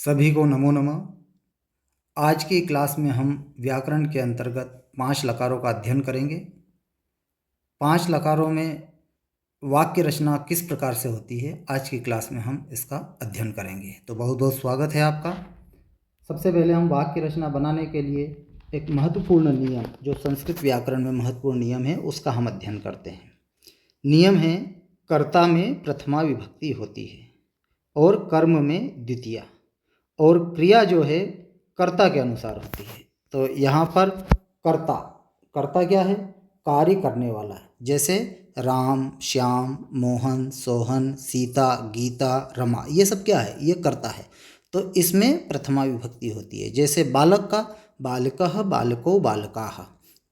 सभी को नमो नमः। आज की क्लास में हम व्याकरण के अंतर्गत 5 लकारों का अध्ययन करेंगे। 5 लकारों में वाक्य रचना किस प्रकार से होती है, आज की क्लास में हम इसका अध्ययन करेंगे। तो बहुत बहुत स्वागत है आपका। सबसे पहले हम वाक्य रचना बनाने के लिए एक महत्वपूर्ण नियम, जो संस्कृत व्याकरण में महत्वपूर्ण नियम है, उसका हम अध्ययन करते हैं। नियम है, कर्ता में प्रथमा विभक्ति होती है और कर्म में द्वितीया, और क्रिया जो है कर्ता के अनुसार होती है। तो यहाँ पर कर्ता कर्ता क्या है? कार्य करने वाला है। जैसे राम, श्याम, मोहन, सोहन, सीता, गीता, रमा, ये सब क्या है? ये कर्ता है। तो इसमें प्रथमा विभक्ति होती है। जैसे बालक का बालकः, बालको, बालकाः,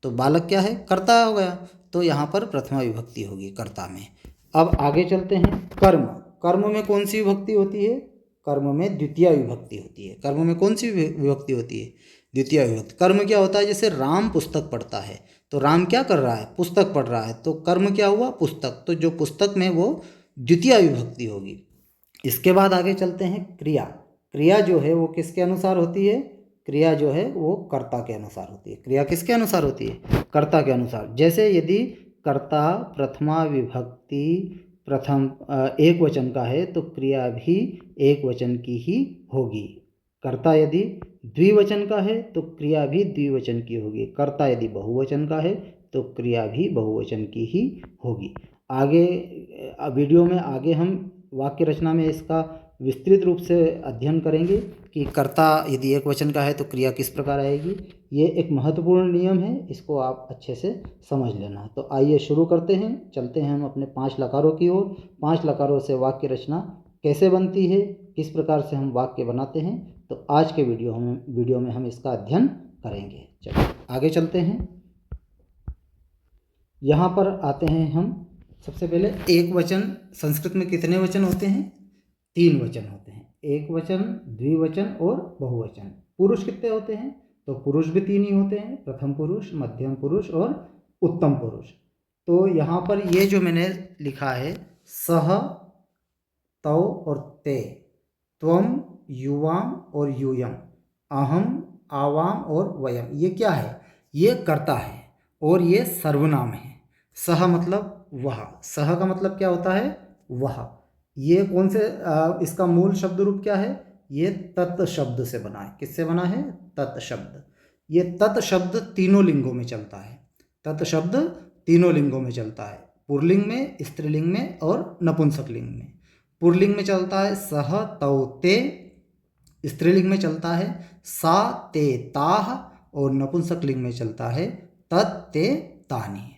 तो बालक क्या है? कर्ता हो गया। तो यहाँ पर प्रथमा विभक्ति होगी कर्ता में। अब आगे चलते हैं। कर्म कर्म में कौन सी विभक्ति होती है? कर्म में द्वितीय विभक्ति होती है। कर्म में कौन सी विभक्ति होती है? द्वितीय विभक्ति। कर्म क्या होता है? जैसे राम पुस्तक पढ़ता है, तो राम क्या कर रहा है? पुस्तक पढ़ रहा है। तो कर्म क्या हुआ? पुस्तक। तो जो पुस्तक में वो द्वितीय विभक्ति होगी। इसके बाद आगे चलते हैं। क्रिया क्रिया जो है वो किसके अनुसार होती है? क्रिया जो है वो कर्ता के अनुसार होती है। क्रिया किसके अनुसार होती है? कर्ता के अनुसार। जैसे यदि कर्ता प्रथमा विभक्ति प्रथम एक वचन का है, तो क्रिया भी एक वचन की ही होगी। कर्ता यदि द्विवचन का है, तो क्रिया भी द्विवचन की होगी। कर्ता यदि बहुवचन का है, तो क्रिया भी बहुवचन की ही होगी। आगे वीडियो में आगे हम वाक्य रचना में इसका विस्तृत रूप से अध्ययन करेंगे कि कर्ता यदि एक वचन का है तो क्रिया किस प्रकार आएगी। ये एक महत्वपूर्ण नियम है, इसको आप अच्छे से समझ लेना। तो आइए शुरू करते हैं। चलते हैं हम अपने 5 लकारों की ओर। 5 लकारों से वाक्य रचना कैसे बनती है, किस प्रकार से हम वाक्य बनाते हैं, तो आज के वीडियो में हम इसका अध्ययन करेंगे। चलिए आगे चलते हैं। यहाँ पर आते हैं हम। सबसे पहले एक वचन। संस्कृत में कितने वचन होते हैं? 3 वचन होते हैं। एक वचन, द्विवचन और बहुवचन। पुरुष कितने होते हैं? तो पुरुष भी 3 ही होते हैं, प्रथम पुरुष, मध्यम पुरुष और उत्तम पुरुष। तो यहाँ पर ये जो मैंने लिखा है, सह, तौ और ते, त्वम, युवाम और यूयम, अहम, आवाम और वयम, ये क्या है? ये कर्ता है और ये सर्वनाम है। सह मतलब वह। सह का मतलब क्या होता है? वह। ये कौन से इसका मूल शब्द रूप क्या है? ये तत् शब्द से बना है। किससे बना है? तत् शब्द। ये तत् शब्द तीनों लिंगों में चलता है। तत् शब्द तीनों लिंगों में चलता है, पुल्लिंग में, स्त्रीलिंग में और नपुंसकलिंग में। पुल्लिंग में चलता है सह, तौ, ते। स्त्रीलिंग में चलता है सा, ते, ताह। और नपुंसकलिंग में चलता है तत्, ते, तानि।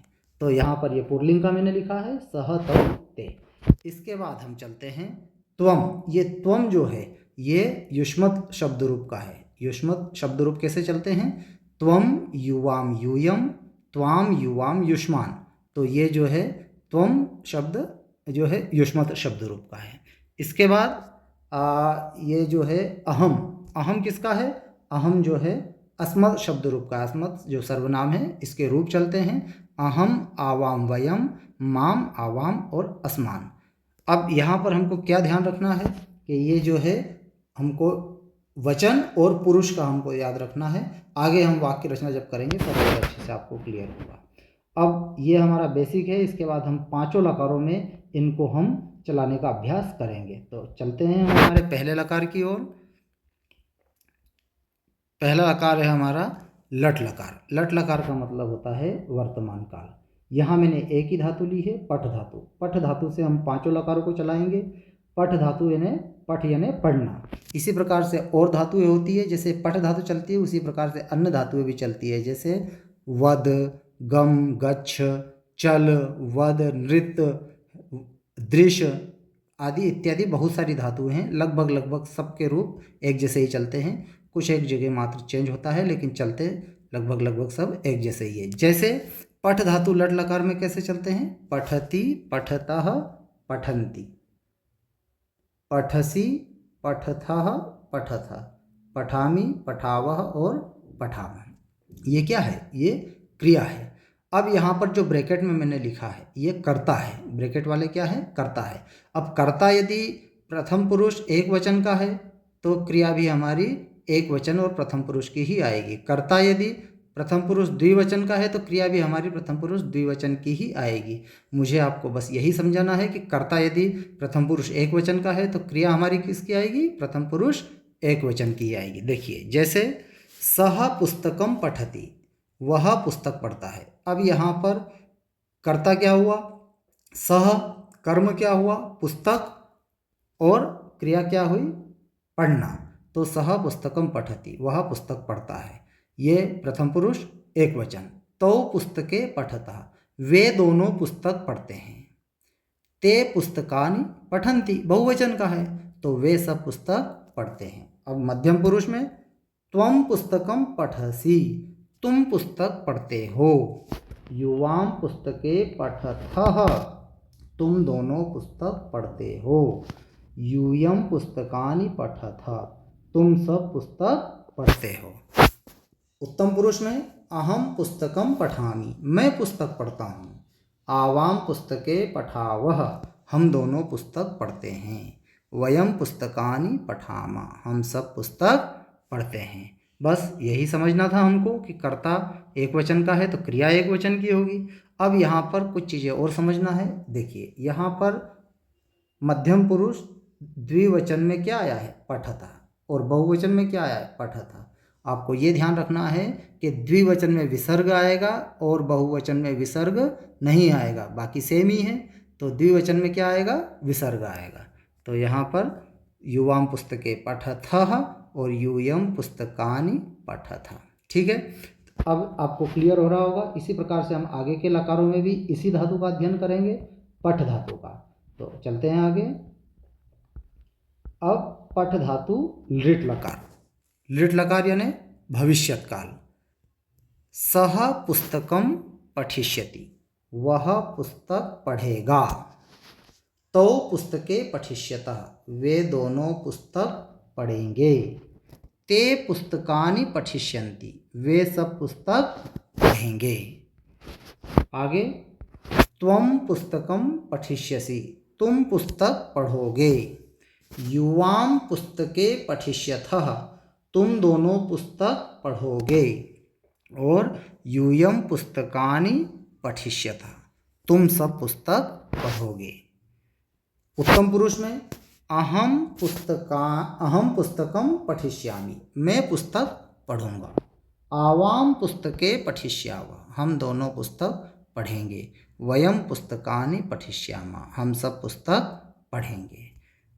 तो यहाँ पर ये पुल्लिंग का मैंने लिखा है, सह, तौ, ते। इसके बाद हम चलते हैं त्वम। ये त्वम जो है ये युष्मत शब्द रूप का है। युष्मत शब्द रूप कैसे चलते हैं? त्वम, युवाम, यूयम, त्वाम, युवाम, युष्मान। तो ये जो है त्वम शब्द जो है युष्मत शब्द रूप का है। इसके बाद ये जो है अहम। अहम किसका है? अहम जो है अस्मत् शब्द रूप का। अस्मत् जो सर्वनाम है, इसके रूप चलते हैं अहम, आवाम, वयम, माम, आवाम और अस्मान। अब यहाँ पर हमको क्या ध्यान रखना है कि ये जो है हमको वचन और पुरुष का हमको याद रखना है। आगे हम वाक्य रचना जब करेंगे तब और अच्छे से आपको क्लियर होगा। अब ये हमारा बेसिक है। इसके बाद हम 5 लकारों में इनको हम चलाने का अभ्यास करेंगे। तो चलते हैं हमारे पहले लकार की ओर। पहला लकार है हमारा लट लकार। लट लकार का मतलब होता है वर्तमान काल। यहाँ मैंने एक ही धातु ली है, पठ धातु। पठ धातु से हम 5 लकारों को चलाएंगे। पठ धातु यानी पठ यानी पढ़ना। इसी प्रकार से और धातुएं होती है, जैसे पठ धातु चलती है उसी प्रकार से अन्य धातुएं भी चलती है। जैसे वद, गम, गच्छ, चल, वद, नृत्य, दृश्य आदि इत्यादि बहुत सारी धातुएं हैं। लगभग सबके रूप एक जैसे ही चलते हैं। कुछ एक जगह मात्र चेंज होता है, लेकिन चलते लगभग सब एक जैसे ही है। जैसे पठ धातु लट लकार में कैसे चलते हैं? पठति, पठतः, पठन्ति, पठसि, पठथः, पठथ, पठामि, पठावः और पठामः। ये क्या है? ये क्रिया है। अब यहाँ पर जो ब्रैकेट में मैंने लिखा है ये कर्ता है। ब्रैकेट वाले क्या है? कर्ता है। अब कर्ता यदि प्रथम पुरुष एक वचन का है तो क्रिया भी हमारी एक वचन और प्रथम पुरुष की ही आएगी। कर्ता यदि प्रथम पुरुष द्विवचन का है तो क्रिया भी हमारी प्रथम पुरुष द्विवचन की ही आएगी। मुझे आपको बस यही समझाना है कि कर्ता यदि प्रथम पुरुष एक वचन का है तो क्रिया हमारी किसकी आएगी? प्रथम पुरुष एक वचन की आएगी। देखिए, जैसे सह पुस्तकम पठति, वह पुस्तक पढ़ता है। अब यहाँ पर कर्ता क्या हुआ? सह, कर्म क्या हुआ? पुस्तक, और क्रिया क्या हुई? पढ़ना। तो सह पुस्तकम पठति, वह पुस्तक पढ़ता है, ये प्रथम पुरुष एक वचन। तो पुस्तके पठतः, वे दोनों पुस्तक पढ़ते हैं। ते पुस्तकानि पठन्ति, बहुवचन का है तो वे सब पुस्तक पढ़ते हैं। अब मध्यम पुरुष में त्वम पुस्तकम पठसि, तुम पुस्तक पढ़ते हो। युवाम पुस्तके पठतः, तुम दोनों पुस्तक पढ़ते हो। यूयम पुस्तकानि पठतः, तुम सब पुस्तक पढ़ते हो। उत्तम पुरुष में अहम पुस्तकम पठामि, मैं पुस्तक पढ़ता हूँ। आवाम पुस्तके पठावः, हम दोनों पुस्तक पढ़ते हैं। वयम पुस्तकानि पठामः, हम सब पुस्तक पढ़ते हैं। बस यही समझना था हमको कि कर्ता एक वचन का है तो क्रिया एक वचन की होगी। अब यहाँ पर कुछ चीज़ें और समझना है। देखिए, यहाँ पर मध्यम पुरुष द्विवचन में क्या आया है? पठता, और बहुवचन में क्या आया है? पठता। आपको ये ध्यान रखना है कि द्विवचन में विसर्ग आएगा और बहुवचन में विसर्ग नहीं आएगा, बाकी सेम ही है। तो द्विवचन में क्या आएगा? विसर्ग आएगा। तो यहाँ पर युवाम पुस्तके पठतः और यूयम पुस्तकानि पठतः। ठीक है, अब आपको क्लियर हो रहा होगा। इसी प्रकार से हम आगे के लकारों में भी इसी धातु का अध्ययन करेंगे, पठ धातु का। तो चलते हैं आगे। अब पठ धातु लृट लकार, लृट लकार यानी भविष्यत काल। सह पुस्तकम पठिष्यति, वह पुस्तक पढ़ेगा। तौ पुस्तके पठिष्यतः, वे दोनों पुस्तक पढ़ेंगे। ते पुस्तकानि पठिष्यन्ति, वे सब पुस्तक पढ़ेंगे। आगे, त्वम पुस्तकम पठिष्यसि, तुम पुस्तक पढ़ोगे। युवाम पुस्तके पठिष्यथः, तुम दोनों पुस्तक पढ़ोगे। और यूयम पुस्तकानि पठिष्यतः, तुम सब पुस्तक पढ़ोगे। उत्तम पुरुष में अहम पुस्तकम पठिष्यामि, मैं पुस्तक पढ़ूंगा। आवाम पुस्तके पठिष्यावः, हम दोनों पुस्तक पढ़ेंगे। वयम पुस्तकानि पठिष्यामः, हम सब पुस्तक पढ़ेंगे।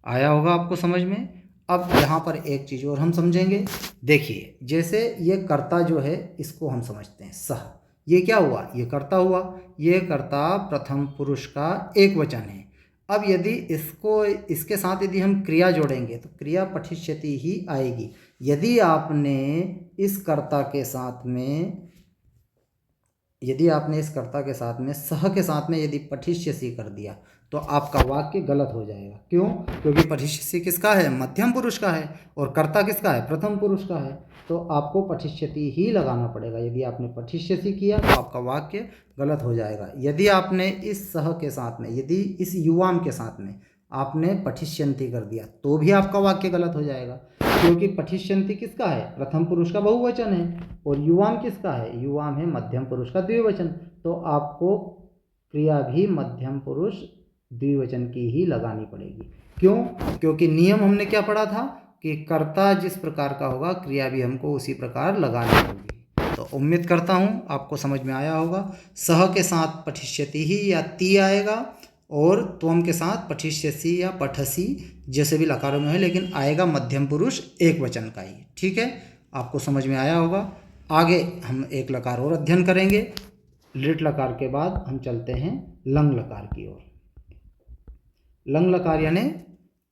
आया होगा आपको समझ में। अब यहाँ पर एक चीज़ और हम समझेंगे। देखिए, जैसे ये कर्ता जो है इसको हम समझते हैं सह, ये क्या हुआ? ये कर्ता हुआ। ये कर्ता प्रथम पुरुष का एक वचन है। अब यदि इसके साथ यदि हम क्रिया जोड़ेंगे तो क्रिया पठिष्यति ही आएगी। यदि आपने इस कर्ता के साथ में सह के साथ में यदि पठिष्यसि कर दिया तो आपका वाक्य गलत हो जाएगा। क्यों? क्योंकि पठिष्यसि किसका है? मध्यम पुरुष का है, और कर्ता किसका है? प्रथम पुरुष का है। तो आपको पठिष्यति ही लगाना पड़ेगा। यदि आपने पठिष्यसि किया तो आपका वाक्य गलत हो जाएगा। यदि आपने इस सह के साथ में, यदि इस युवाम के साथ में आपने पठिष्यन्ति कर दिया तो भी आपका वाक्य गलत हो जाएगा। क्योंकि पठिष्यन्ति किसका है? प्रथम पुरुष का बहुवचन है। और युवाम किसका है? युवाम है मध्यम पुरुष का द्विवचन। तो आपको क्रिया भी मध्यम पुरुष द्विवचन की ही लगानी पड़ेगी। क्यों? क्योंकि नियम हमने क्या पढ़ा था कि कर्ता जिस प्रकार का होगा क्रिया भी हमको उसी प्रकार लगानी होगी। तो उम्मीद करता हूँ आपको समझ में आया होगा। सह के साथ पठिष्यति ही या ती आएगा, और त्वम के साथ पठिष्यसि या पठसी जैसे भी लकारों में है, लेकिन आएगा मध्यम पुरुष एक वचन का ही। ठीक है, आपको समझ में आया होगा। आगे हम एक लकार और अध्ययन करेंगे। लिट लकार के बाद हम चलते हैं लंग लकार की ओर। लंग लकार यानी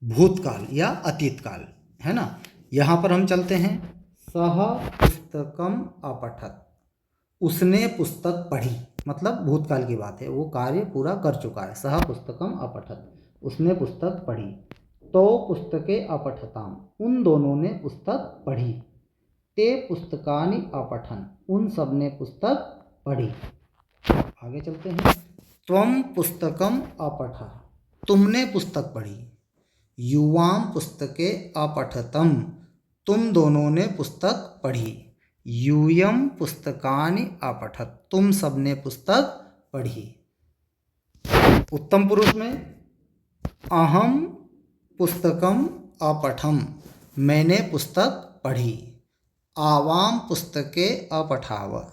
भूतकाल या अतीत काल, है ना। यहाँ पर हम चलते हैं। सह पुस्तकम अपठत, उसने पुस्तक पढ़ी, मतलब भूतकाल की बात है, वो कार्य पूरा कर चुका है। सह पुस्तकम अपठत, उसने पुस्तक पढ़ी। तो पुस्तके अपठताम, उन दोनों ने पुस्तक पढ़ी। ते पुस्तकानि अपठन, उन सब ने पुस्तक पढ़ी। आगे चलते हैं। त्वम पुस्तकम अपठः, तुमने पुस्तक पढ़ी। युवाम पुस्तके अपठतम, तुम दोनों ने पुस्तक पढ़ी। यूयम पुस्तकानि अपठत, तुम सबने पुस्तक पढ़ी। उत्तम पुरुष में अहम पुस्तकम अपठम, मैंने पुस्तक पढ़ी। आवाम पुस्तके अपठाव,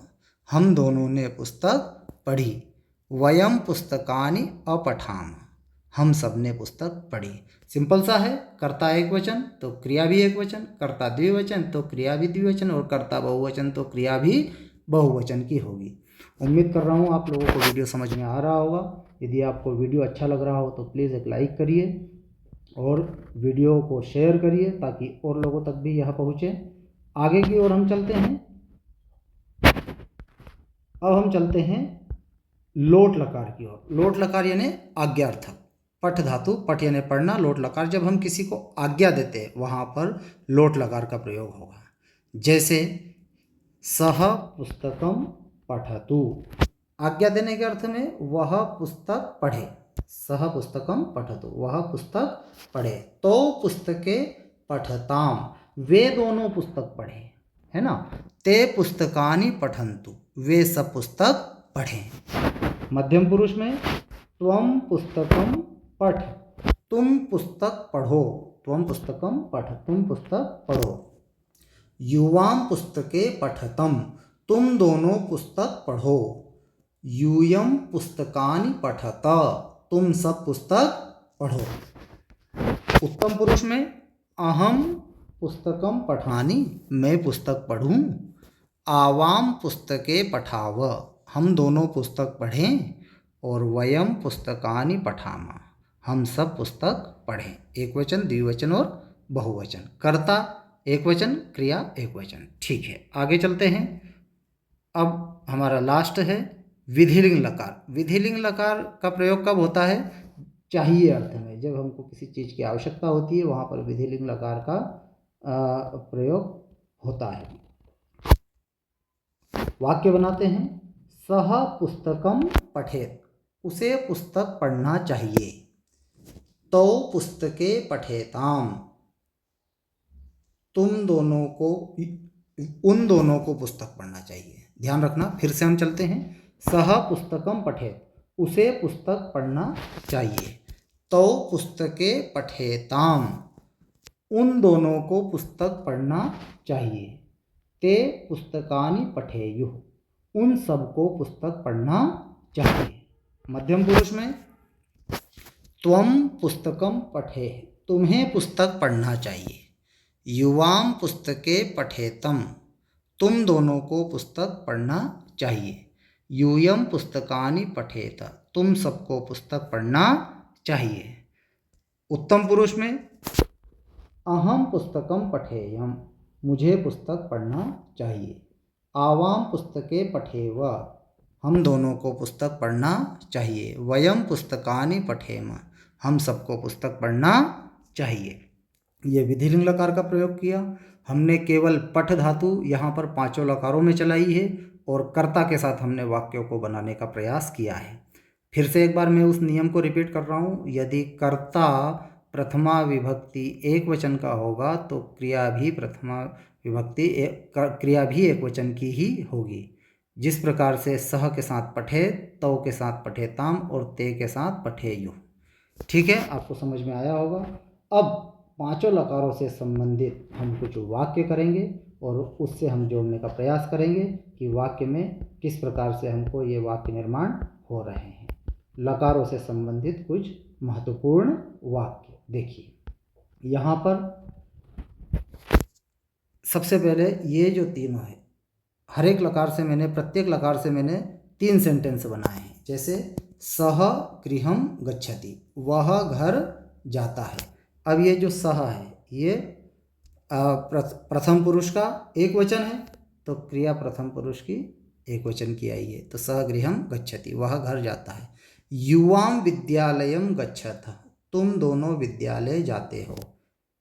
हम दोनों ने पुस्तक पढ़ी। वयम पुस्तकानि अपठाम, हम सब ने पुस्तक पढ़ी। सिंपल सा है। कर्ता एक वचन तो क्रिया भी एक वचन, कर्ता द्विवचन तो क्रिया भी द्विवचन, और कर्ता बहुवचन तो क्रिया भी बहुवचन की होगी। उम्मीद कर रहा हूँ आप लोगों को वीडियो समझ में आ रहा होगा। यदि आपको वीडियो अच्छा लग रहा हो तो प्लीज़ एक लाइक करिए और वीडियो को शेयर करिए ताकि और लोगों तक भी यह पहुँचे। आगे की ओर हम चलते हैं। अब हम चलते हैं लोट लकार की ओर। लोट लकार यानी आज्ञार्थक। पठ धातु, पठ यानी पढ़ना, लोट लकार जब हम किसी को आज्ञा देते हैं वहाँ पर लोट लकार का प्रयोग होगा। जैसे सह पुस्तकम पठतु, आज्ञा देने के अर्थ में वह पुस्तक पढ़े। सह पुस्तकम पठतु, वह पुस्तक पढ़े। तो पुस्तके पठताम, वे दोनों पुस्तक पढ़े, है ना। ते पुस्तकानि पठन्तु, वे सब पुस्तक पढ़ें। मध्यम पुरुष में त्वम पुस्तकम पठ, तुम पुस्तक पढ़ो। त्वम पुस्तकम पठ, तुम पुस्तक पढ़ो। युवाम पुस्तके पठतम, तुम दोनों पुस्तक पढ़ो। यूयम पुस्तकानि पठत, तुम सब पुस्तक पढ़ो। उत्तम पुरुष में अहम पुस्तकम पठानि, मैं पुस्तक पढ़ूं। आवाम पुस्तके पठाव, हम दोनों पुस्तक पढ़ें। और वयम पुस्तकानि पठामा, हम सब पुस्तक पढ़ें। एक वचन, द्विवचन और बहुवचन। कर्ता एक वचन, क्रिया एक वचन। ठीक है, आगे चलते हैं। अब हमारा लास्ट है विधिलिंग लकार। विधिलिंग लकार का प्रयोग कब होता है? चाहिए अर्थ में, जब हमको किसी चीज़ की आवश्यकता होती है वहाँ पर विधिलिंग लकार का प्रयोग होता है। वाक्य बनाते हैं। सह पुस्तकम पठेत, उसे पुस्तक पढ़ना चाहिए। तो पुस्तके पठेताम, तुम दोनों को, उन दोनों को पुस्तक पढ़ना चाहिए। ध्यान रखना, फिर से हम चलते हैं। सह पुस्तकम पठेत, उसे पुस्तक पढ़ना चाहिए। तो पुस्तके पठेताम, उन दोनों को पुस्तक पढ़ना चाहिए। ते पुस्तकानि पठेयुः, उन सबको पुस्तक पढ़ना चाहिए। मध्यम पुरुष में त्वम पुस्तकम पठे, तुम्हें पुस्तक पढ़ना चाहिए। युवाम पुस्तके पठेतम, तुम दोनों को पुस्तक पढ़ना चाहिए। यूयम पुस्तकानि पठेत, तुम सबको पुस्तक पढ़ना चाहिए। उत्तम पुरुष में अहम पुस्तकम पठेयम, मुझे पुस्तक पढ़ना चाहिए। आवाम पुस्तके पठेव, हम दोनों को पुस्तक पढ़ना चाहिए। वयम पुस्तकानि पठेम, हम सबको पुस्तक पढ़ना चाहिए। ये विधिलिंग लकार का प्रयोग किया हमने। केवल पठ धातु यहाँ पर पांचों लकारों में चलाई है और कर्ता के साथ हमने वाक्यों को बनाने का प्रयास किया है। फिर से एक बार मैं उस नियम को रिपीट कर रहा हूँ। यदि कर्ता प्रथमा विभक्ति एक वचन का होगा तो क्रिया भी प्रथमा विभक्ति क्रिया भी एक वचन की ही होगी। जिस प्रकार से सह के साथ पठे, तो के साथ पठेताम और ते के साथ पठेयु। ठीक है, आपको समझ में आया होगा। अब पांचों लकारों से संबंधित हम कुछ वाक्य करेंगे और उससे हम जोड़ने का प्रयास करेंगे कि वाक्य में किस प्रकार से हमको ये वाक्य निर्माण हो रहे हैं। लकारों से संबंधित कुछ महत्वपूर्ण वाक्य देखिए। यहाँ पर सबसे पहले ये जो तीनों है, हर एक लकार से मैंने, प्रत्येक लकार से मैंने 3 सेंटेंस बनाए हैं। जैसे सह गृहम गच्छति, वह घर जाता है। अब ये जो सह है ये प्रथम पुरुष का एक वचन है, तो क्रिया प्रथम पुरुष की एक वचन की आई है। तो सह गृहम गच्छति, वह घर जाता है। युवाम विद्यालयम गच्छथ, तुम दोनों विद्यालय जाते हो।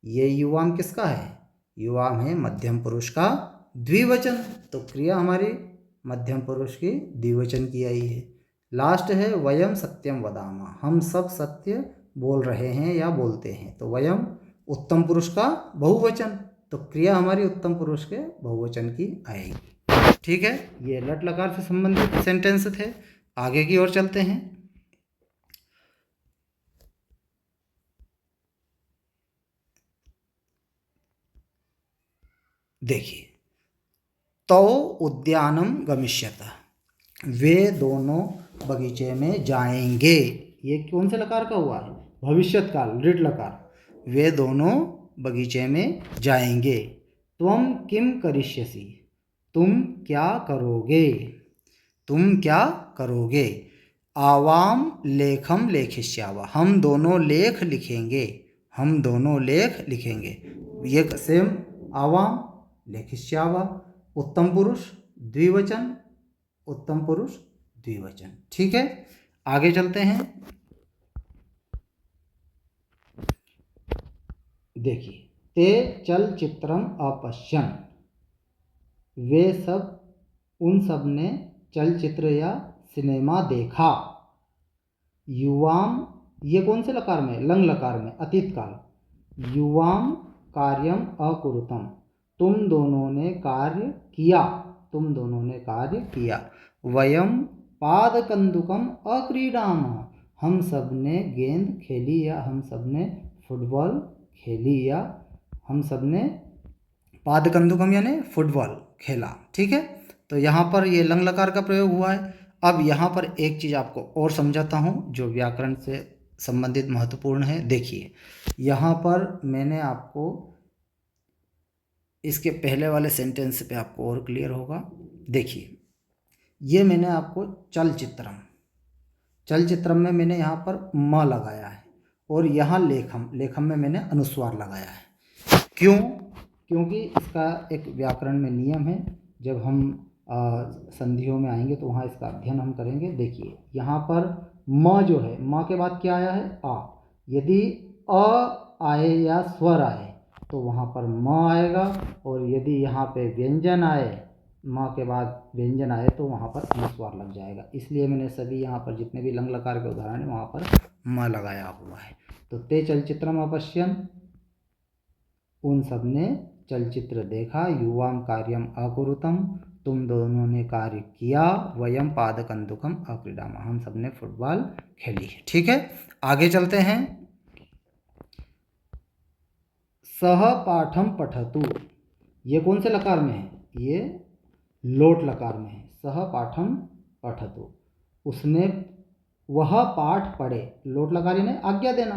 ये युवाम किसका है? युवाम है मध्यम पुरुष का द्विवचन, तो क्रिया हमारी मध्यम पुरुष की द्विवचन की आई है। लास्ट है वयम सत्यम वदामा, हम सब सत्य बोल रहे हैं या बोलते हैं। तो वयम उत्तम पुरुष का बहुवचन, तो क्रिया हमारी उत्तम पुरुष के बहुवचन की आएगी। ठीक है, ये लट लकार से संबंधित सेंटेंस थे। आगे की ओर चलते हैं। देखिए, तौ उद्यानम गमिष्यतः, वे दोनों बगीचे में जाएंगे। ये कौन से लकार का हुआ है? भविष्यत काल, लृट लकार। वे दोनों बगीचे में जाएंगे। त्वम किम करिष्यसि, तुम क्या करोगे? तुम क्या करोगे? आवाम लेखम लेखिष्यावा, हम दोनों लेख लिखेंगे। हम दोनों लेख लिखेंगे। ये सेम, आवाम लेखिष्यावा, उत्तम पुरुष द्विवचन, उत्तम पुरुष द्विवचन। ठीक है, आगे चलते हैं। देखिए, ते चलचित्रम अपश्यन, वे सब, उन सब ने चलचित्र या सिनेमा देखा। युवाम, ये कौन से लकार में? लंग लकार में, अतीत काल। युवाम कार्यम अकुरुतम, तुम दोनों ने कार्य किया। तुम दोनों ने कार्य किया। वयम पादकंदुकम अक्रीडाम, हम सब ने गेंद खेली या हम सब ने फुटबॉल खेली या हम सब ने पादकंदुकम यानी फुटबॉल खेला। ठीक है, तो यहाँ पर ये लंग लकार का प्रयोग हुआ है। अब यहाँ पर एक चीज़ आपको और समझाता हूँ जो व्याकरण से संबंधित महत्वपूर्ण है। देखिए, यहाँ पर मैंने आपको इसके पहले वाले सेंटेंस पे आपको और क्लियर होगा। देखिए, ये मैंने आपको चलचित्रम, चलचित्रम में मैंने यहाँ पर म लगाया है और यहाँ लेखम, लेखम में मैंने अनुस्वार लगाया है। क्यों? क्योंकि इसका एक व्याकरण में नियम है। जब हम संधियों में आएंगे तो वहाँ इसका अध्ययन हम करेंगे। देखिए, यहाँ पर म जो है, म के बाद क्या आया है? आ। यदि अ आए या स्वर आए तो वहाँ पर म आएगा, और यदि यहाँ पे व्यंजन आए, म के बाद व्यंजन आए तो वहाँ पर अनुस्वार लग जाएगा। इसलिए मैंने सभी यहाँ पर जितने भी लंग लकार के उदाहरण है वहाँ पर म लगाया हुआ है। तो ते चलचित्रम अपश्यन, उन सब ने चलचित्र देखा। युवाम कार्यम अकुरुतम, तुम दोनों ने कार्य किया। वयम पादकंदुकम अक्रीडाम, हम सब ने फुटबॉल खेली है। ठीक है, आगे चलते हैं। सह पाठम पठतु, ये कौन से लकार में है? ये लोट लकार में है। सह पाठम पठतु, उसने, वह पाठ पढ़े। लोट लकार यानी आज्ञा देना,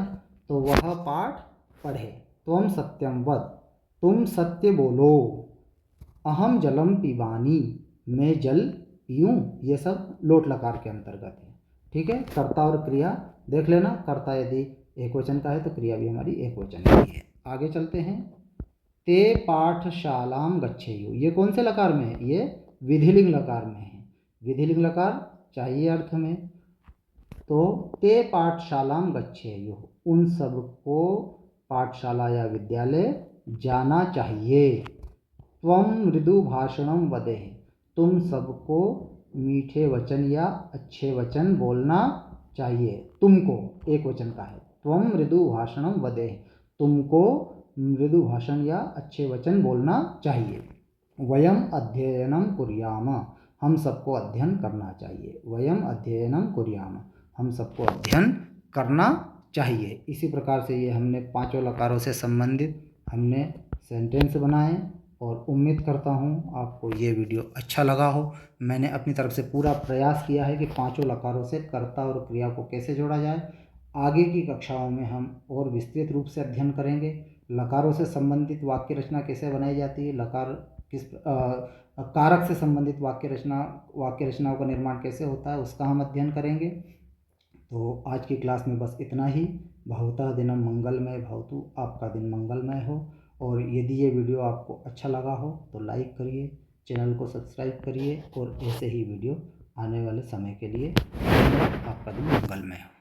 तो वह पाठ पढ़े। त्वम सत्यम वद, तुम सत्य बोलो। अहम जलम पिबानी, मैं जल पीऊँ। ये सब लोट लकार के अंतर्गत है। ठीक है, कर्ता और क्रिया देख लेना। कर्ता यदि एक वचन का है तो क्रिया भी हमारी एक वचन की है। आगे चलते हैं। ते पाठशालाम गच्छेयु, ये कौन से लकार में है? ये विधिलिंग लकार में है। विधिलिंग लकार चाहिए अर्थ में। तो ते पाठशालाम गच्छेयु, उन सबको पाठशाला या विद्यालय जाना चाहिए। त्वम मृदु भाषणम वदेह, तुम सबको मीठे वचन या अच्छे वचन बोलना चाहिए। तुमको एक वचन का है। त्वम मृदु भाषणम वदेह, तुमको मृदु भाषण या अच्छे वचन बोलना चाहिए। वयम अध्ययनम कुर्याम, हम सबको अध्ययन करना चाहिए। वयम अध्ययनम कुर्याम, हम सबको अध्ययन करना चाहिए। इसी प्रकार से ये हमने पांचों लकारों से संबंधित हमने सेंटेंस बनाए, और उम्मीद करता हूँ आपको ये वीडियो अच्छा लगा हो। मैंने अपनी तरफ से पूरा प्रयास किया है कि पांचों लकारों से कर्ता और क्रिया को कैसे जोड़ा जाए। आगे की कक्षाओं में हम और विस्तृत रूप से अध्ययन करेंगे। लकारों से संबंधित वाक्य रचना कैसे बनाई जाती है, लकार किस कारक से संबंधित वाक्य रचनाओं का निर्माण कैसे होता है, उसका हम अध्ययन करेंगे। तो आज की क्लास में बस इतना ही। भवतः दिनम मंगलमय भवतु, आपका दिन मंगलमय हो। और यदि ये वीडियो आपको अच्छा लगा हो तो लाइक करिए, चैनल को सब्सक्राइब करिए, और ऐसे ही वीडियो आने वाले समय के लिए आपका दिन मंगलमय हो।